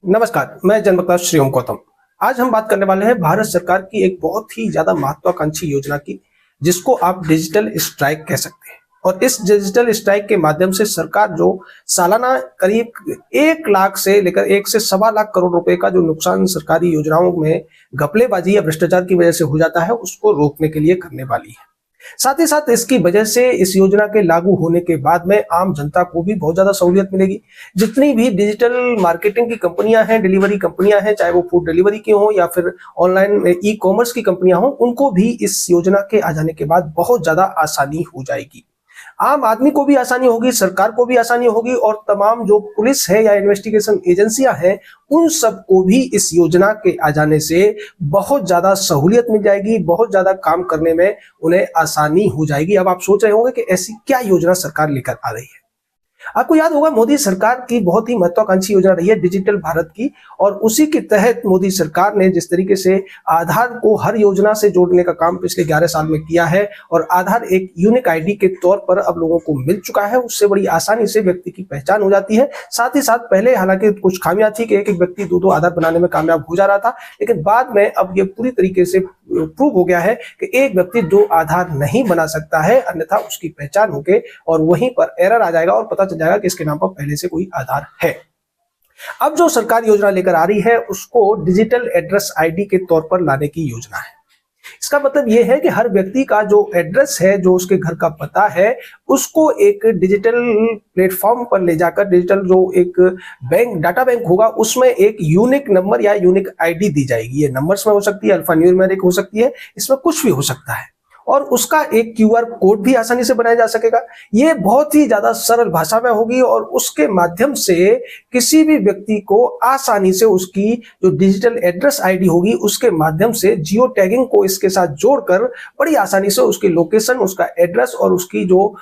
नमस्कार, मैं जन्मप्रकाश श्री ओम गौतम। आज हम बात करने वाले हैं भारत सरकार की एक बहुत ही ज्यादा महत्वाकांक्षी योजना की, जिसको आप डिजिटल स्ट्राइक कह सकते हैं। और इस डिजिटल स्ट्राइक के माध्यम से सरकार जो सालाना करीब 1 लाख से लेकर 1 से 1.25 लाख करोड़ रुपए का जो नुकसान सरकारी योजनाओं में घपलेबाजी या भ्रष्टाचार की वजह से हो जाता है, उसको रोकने के लिए करने वाली है। साथ ही साथ इसकी वजह से इस योजना के लागू होने के बाद में आम जनता को भी बहुत ज्यादा सहूलियत मिलेगी। जितनी भी डिजिटल मार्केटिंग की कंपनियां हैं, डिलीवरी कंपनियां हैं, चाहे वो फूड डिलीवरी की हो या फिर ऑनलाइन ई कॉमर्स की कंपनियां हो, उनको भी इस योजना के आ जाने के बाद बहुत ज्यादा आसानी हो जाएगी। आम आदमी को भी आसानी होगी, सरकार को भी आसानी होगी और तमाम जो पुलिस है या इन्वेस्टिगेशन एजेंसियां हैं, उन सबको भी इस योजना के आ जाने से बहुत ज्यादा सहूलियत मिल जाएगी, बहुत ज्यादा काम करने में उन्हें आसानी हो जाएगी। अब आप सोच रहे होंगे कि ऐसी क्या योजना सरकार लेकर आ रही है। आपको याद होगा, मोदी सरकार की बहुत ही महत्वाकांक्षी योजना रही है डिजिटल भारत की, और उसी के तहत मोदी सरकार ने जिस तरीके से आधार को हर योजना से जोड़ने का काम पिछले 11 साल में किया है और आधार एक यूनिक आईडी के तौर पर अब लोगों को मिल चुका है, उससे बड़ी आसानी से व्यक्ति की पहचान हो जाती है। साथ ही साथ पहले हालांकि कुछ खामियां थी कि एक एक व्यक्ति दो आधार बनाने में कामयाब हो जा रहा था, लेकिन बाद में अब ये पूरी तरीके से प्रूव हो गया है कि एक व्यक्ति 2 आधार नहीं बना सकता है, अन्यथा उसकी पहचान होके और वहीं पर एरर आ जाएगा और पता चल जाएगा कि इसके नाम पर पहले से कोई आधार है। अब जो सरकार योजना लेकर आ रही है, उसको डिजिटल एड्रेस आईडी के तौर पर लाने की योजना है। इसका मतलब यह है कि हर व्यक्ति का जो एड्रेस है, जो उसके घर का पता है, उसको एक डिजिटल प्लेटफॉर्म पर ले जाकर डिजिटल जो एक बैंक डाटा बैंक होगा, उसमें एक यूनिक नंबर या यूनिक आईडी दी जाएगी। ये नंबर्स में हो सकती है, अल्फा न्यूमेरिक हो सकती है, इसमें कुछ भी हो सकता है। और उसका एक क्यूआर कोड भी आसानी से बनाया जा सकेगा। ये बहुत ही ज्यादा सरल भाषा में होगी और उसके माध्यम से किसी भी व्यक्ति को आसानी से उसकी जो डिजिटल एड्रेस आईडी होगी, उसके माध्यम से जियो टैगिंग को इसके साथ जोड़कर बड़ी आसानी से उसकी लोकेशन, उसका एड्रेस और उसकी जो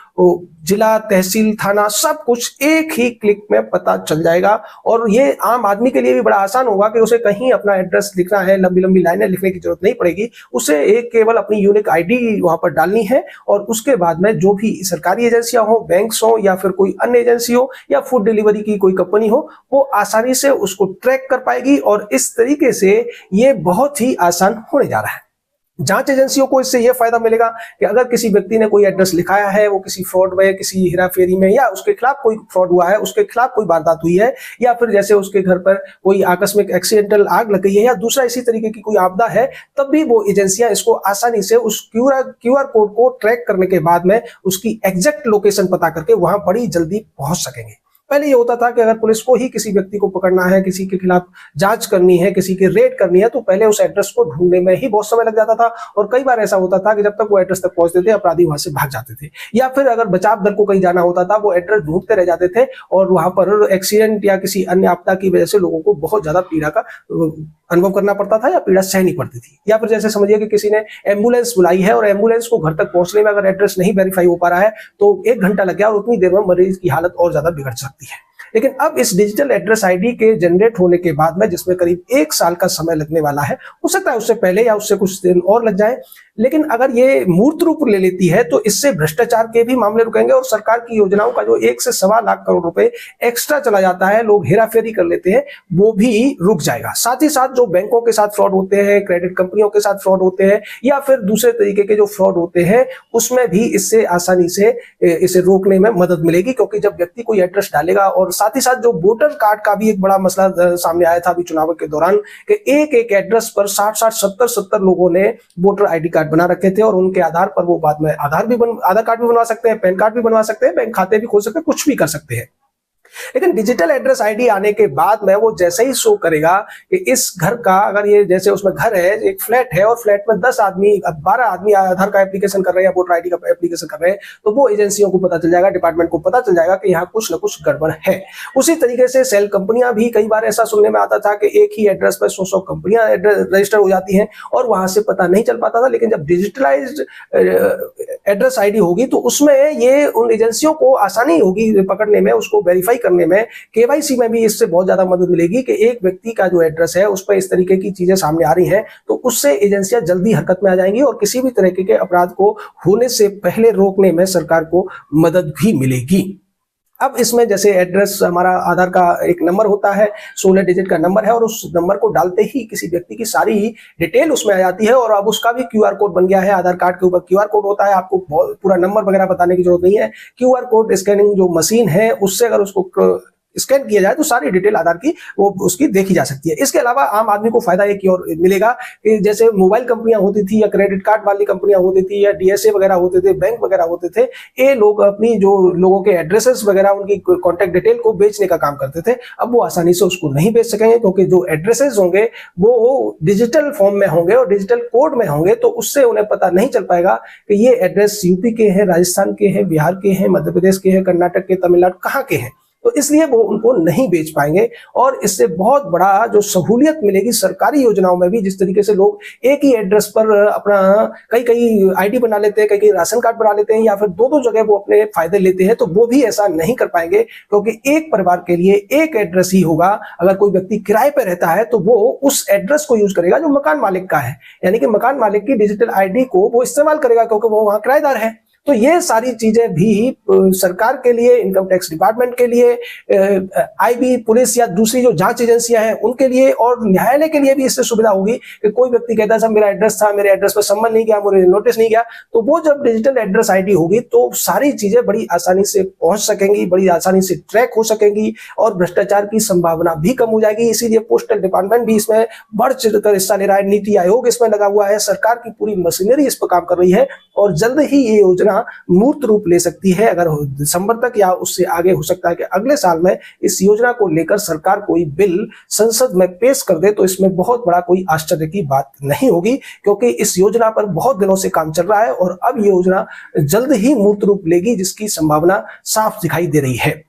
जिला, तहसील, थाना, सब कुछ एक ही क्लिक में पता चल जाएगा। और ये आम आदमी के लिए भी बड़ा आसान होगा कि उसे कहीं अपना एड्रेस लिखना है, लंबी लंबी लाइनें लिखने की जरूरत नहीं पड़ेगी। उसे एक केवल अपनी यूनिक आईडी वहां पर डालनी है और उसके बाद में जो भी सरकारी एजेंसियां हो, बैंक्स हो या फिर कोई अन्य एजेंसी हो या फूड डिलीवरी की कोई कंपनी हो, वो आसानी से उसको ट्रैक कर पाएगी। और इस तरीके से ये बहुत ही आसान होने जा रहा है। जांच एजेंसियों को इससे यह फायदा मिलेगा कि अगर किसी व्यक्ति ने कोई एड्रेस लिखाया है, वो किसी फ्रॉड में, किसी हेराफेरी में या उसके खिलाफ कोई फ्रॉड हुआ है, उसके खिलाफ कोई वारदात हुई है, या फिर जैसे उसके घर पर कोई आकस्मिक एक्सीडेंटल आग लग गई है या दूसरा इसी तरीके की कोई आपदा है, तब भी वो एजेंसियां इसको आसानी से उस क्यूआर कोड को ट्रैक करने के बाद में उसकी एग्जैक्ट लोकेशन पता करके वहां बड़ी जल्दी पहुंच सकेंगे। पहले ये होता था कि अगर पुलिस को ही किसी व्यक्ति को पकड़ना है, किसी के खिलाफ जांच करनी है, किसी की रेड करनी है, तो पहले उस एड्रेस को ढूंढने में ही बहुत समय लग जाता था। और कई बार ऐसा होता था कि जब तक वो एड्रेस तक पहुंचते थे, अपराधी वहां से भाग जाते थे। या फिर अगर बचाव दल को कहीं जाना होता था, वो एड्रेस ढूंढते रह जाते थे और वहां पर एक्सीडेंट या किसी अन्य आपदा की वजह से लोगों को बहुत ज्यादा पीड़ा का अनुभव करना पड़ता था या पीड़ा सहनी पड़ती थी। या फिर जैसे समझिए कि किसी ने एम्बुलेंस बुलाई है और एम्बुलेंस को घर तक पहुंचने में अगर एड्रेस नहीं वेरीफाई हो पा रहा है, तो 1 घंटा लग गया और उतनी देर में मरीज की हालत और ज्यादा बिगड़ सकती है। लेकिन अब इस डिजिटल एड्रेस आईडी के जनरेट होने के बाद में, जिसमें करीब 1 साल का समय लगने वाला है, हो सकता है उससे पहले या उससे कुछ दिन और लग जाए, लेकिन अगर ये मूर्त रूप ले लेती है तो इससे भ्रष्टाचार के भी मामले रुकेंगे और सरकार की योजनाओं का जो 1 से 1.25 लाख करोड़ रुपए एक्स्ट्रा चला जाता है, लोग हेराफेरी कर लेते हैं, वो भी रुक जाएगा। साथ ही साथ जो बैंकों के साथ फ्रॉड होते हैं, क्रेडिट कंपनियों के साथ फ्रॉड होते हैं या फिर दूसरे तरीके के जो फ्रॉड होते हैं, उसमें भी इससे आसानी से इसे रोकने में मदद मिलेगी। क्योंकि जब व्यक्ति कोई एड्रेस डालेगा, और साथ ही साथ जो वोटर कार्ड का भी एक बड़ा मसला सामने आया था अभी चुनाव के दौरान कि एक एक एड्रेस पर 60-60, 70-70 लोगों ने वोटर आईडी कार्ड बना रखे थे और उनके आधार पर वो बाद में आधार कार्ड भी बनवा सकते हैं, पैन कार्ड भी बनवा सकते हैं, बैंक खाते भी खोल सकते हैं, कुछ भी कर सकते हैं। लेकिन डिजिटल एड्रेस आईडी आने के बाद में वो जैसे ही शो करेगा कि इस घर का, अगर ये जैसे उसमें घर है, एक फ्लैट है और फ्लैट में 10 आदमी, 12 आदमी आधार का एप्लीकेशन कर रहे हैं या वोटर आईडी का एप्लीकेशन कर रहे हैं, तो वो एजेंसियों को पता चल जाएगा, डिपार्टमेंट को पता चल जाएगा कि यहाँ कुछ ना कुछ गड़बड़ है। उसी तरीके से सेल कंपनियां भी, कई बार ऐसा सुनने में आता था कि एक ही एड्रेस पर 100 कंपनियां रजिस्टर हो जाती हैं और वहां से पता नहीं चल पाता था। लेकिन जब डिजिटलाइज्ड एड्रेस आईडी होगी तो उसमें ये उन एजेंसियों को आसानी होगी पकड़ने में, उसको वेरीफाई करने में। केवाईसी में भी इससे बहुत ज्यादा मदद मिलेगी कि एक व्यक्ति का जो एड्रेस है उस पर इस तरीके की चीजें सामने आ रही हैं, तो उससे एजेंसियां जल्दी हरकत में आ जाएंगी और किसी भी तरीके के अपराध को होने से पहले रोकने में सरकार को मदद भी मिलेगी। अब इसमें जैसे एड्रेस, हमारा आधार का एक नंबर होता है, 16 डिजिट का नंबर है, और उस नंबर को डालते ही किसी व्यक्ति की सारी डिटेल उसमें आ जाती है, और अब उसका भी क्यूआर कोड बन गया है। आधार कार्ड के ऊपर क्यूआर कोड होता है, आपको पूरा नंबर वगैरह बताने की जरूरत नहीं है। क्यूआर कोड स्कैनिंग जो मशीन है उससे अगर उसको स्कैन किया जाए तो सारी डिटेल आधार की वो उसकी देखी जा सकती है। इसके अलावा आम आदमी को फायदा एक और मिलेगा कि जैसे मोबाइल कंपनियां होती थी या क्रेडिट कार्ड वाली कंपनियां होती थी या डीएसए वगैरह होते थे, बैंक वगैरह होते थे, ये लोग अपनी जो लोगों के एड्रेसेस वगैरह उनकी कॉन्टेक्ट डिटेल को बेचने का काम करते थे। अब वो आसानी से उसको नहीं बेच सकेंगे, क्योंकि जो एड्रेसेस होंगे वो डिजिटल फॉर्म में होंगे और डिजिटल कोड में होंगे, तो उससे उन्हें पता नहीं चल पाएगा कि ये एड्रेस यूपी के हैं, राजस्थान के हैं, बिहार के हैं, मध्य प्रदेश के हैं, कर्नाटक के, तमिलनाडु कहाँ के हैं। तो इसलिए वो उनको नहीं बेच पाएंगे, और इससे बहुत बड़ा जो सहूलियत मिलेगी सरकारी योजनाओं में भी। जिस तरीके से लोग एक ही एड्रेस पर अपना कई आईडी बना लेते हैं, कई राशन कार्ड बना लेते हैं, या फिर दो जगह वो अपने फायदे लेते हैं, तो वो भी ऐसा नहीं कर पाएंगे, क्योंकि एक परिवार के लिए एक एड्रेस ही होगा। अगर कोई व्यक्ति किराए पर रहता है तो वो उस एड्रेस को यूज करेगा जो मकान मालिक का है, यानी कि मकान मालिक की डिजिटल आईडी को वो इस्तेमाल करेगा, क्योंकि वो वहां किराएदार है। तो ये सारी चीजें भी सरकार के लिए, इनकम टैक्स डिपार्टमेंट के लिए, आईबी, पुलिस या दूसरी जो जांच एजेंसियां हैं उनके लिए, और न्यायालय के लिए भी इससे सुविधा होगी कि कोई व्यक्ति कहता है साहब मेरा एड्रेस था, मेरे एड्रेस पर सम्मन नहीं गया, मुझे नोटिस नहीं गया, तो वो जब डिजिटल एड्रेस आईडी होगी तो सारी चीजें बड़ी आसानी से पहुंच सकेंगी, बड़ी आसानी से ट्रैक हो सकेंगी, और भ्रष्टाचार की संभावना भी कम हो जाएगी। इसीलिए पोस्टल डिपार्टमेंट भी इसमें बढ़ चढ़कर हिस्सा ले रहा है, नीति आयोग इसमें लगा हुआ है, सरकार की पूरी मशीनरी इस पर काम कर रही है, और जल्द ही ये योजना मूर्त रूप ले सकती है। अगर दिसंबर तक या उससे आगे हो सकता है कि अगले साल में इस योजना को लेकर सरकार कोई बिल संसद में पेश कर दे, तो इसमें बहुत बड़ा कोई आश्चर्य की बात नहीं होगी, क्योंकि इस योजना पर बहुत दिनों से काम चल रहा है, और अब ये योजना जल्द ही मूर्त रूप लेगी, जिसकी संभावना साफ दिखाई दे रही है।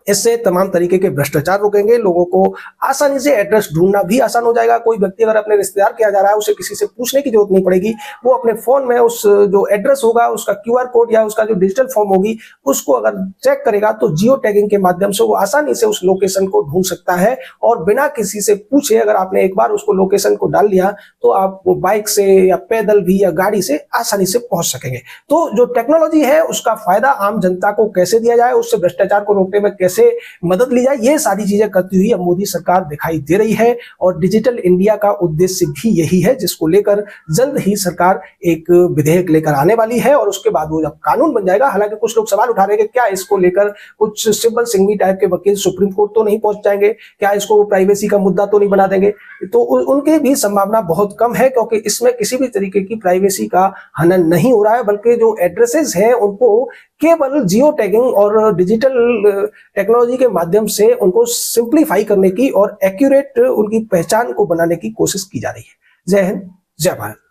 इससे तमाम तरीके के भ्रष्टाचार रुकेंगे, लोगों को आसानी से एड्रेस ढूंढना भी आसान हो जाएगा। कोई व्यक्ति अगर अपने रिश्तेदार के यहाँ जा रहा है, उसे किसी से पूछने की जरूरत नहीं पड़ेगी, वो अपने फोन में उस जो एड्रेस होगा, उसका क्यूआर कोड या उसका जो डिजिटल फॉर्म होगी, उसको अगर चेक करेगा तो जियो टैगिंग के माध्यम से वो आसानी से उस लोकेशन को ढूंढ सकता है, और बिना किसी से पूछे अगर आपने एक बार उसको लोकेशन को डाल लिया तो आप बाइक से या पैदल भी या गाड़ी से आसानी से पहुंच सकेंगे। तो जो टेक्नोलॉजी है उसका फायदा आम जनता को कैसे दिया जाए, उससे भ्रष्टाचार को रोकने में कैसे मदद ली जाए, ये सारी चीजें करती हुई अब मोदी सरकार दिखाई दे रही है। और डिजिटल इंडिया का उद्देश्य भी यही है, जिसको लेकर जल्द ही सरकार एक विधेयक लेकर आने वाली है, और उसके बाद वो जब कानून बन जाएगा, हालांकि कुछ लोग सवाल उठा रहे हैं कि क्या इसको लेकर कुछ सिब्बल सिंघवी टाइप के वकील सुप्रीम कोर्ट तो नहीं पहुंच जाएंगे, क्या इसको प्राइवेसी का मुद्दा तो नहीं बना देंगे। तो उनकी भी संभावना बहुत कम है, क्योंकि इसमें किसी भी तरीके की प्राइवेसी का हनन नहीं हो रहा है, बल्कि जो एड्रेसेस हैं उनको केवल जियो टैगिंग और डिजिटल टेक्नोलॉजी के माध्यम से उनको सिंप्लीफाई करने की और एक्यूरेट उनकी पहचान को बनाने की कोशिश की जा रही है। जय हिंद, जय भारत।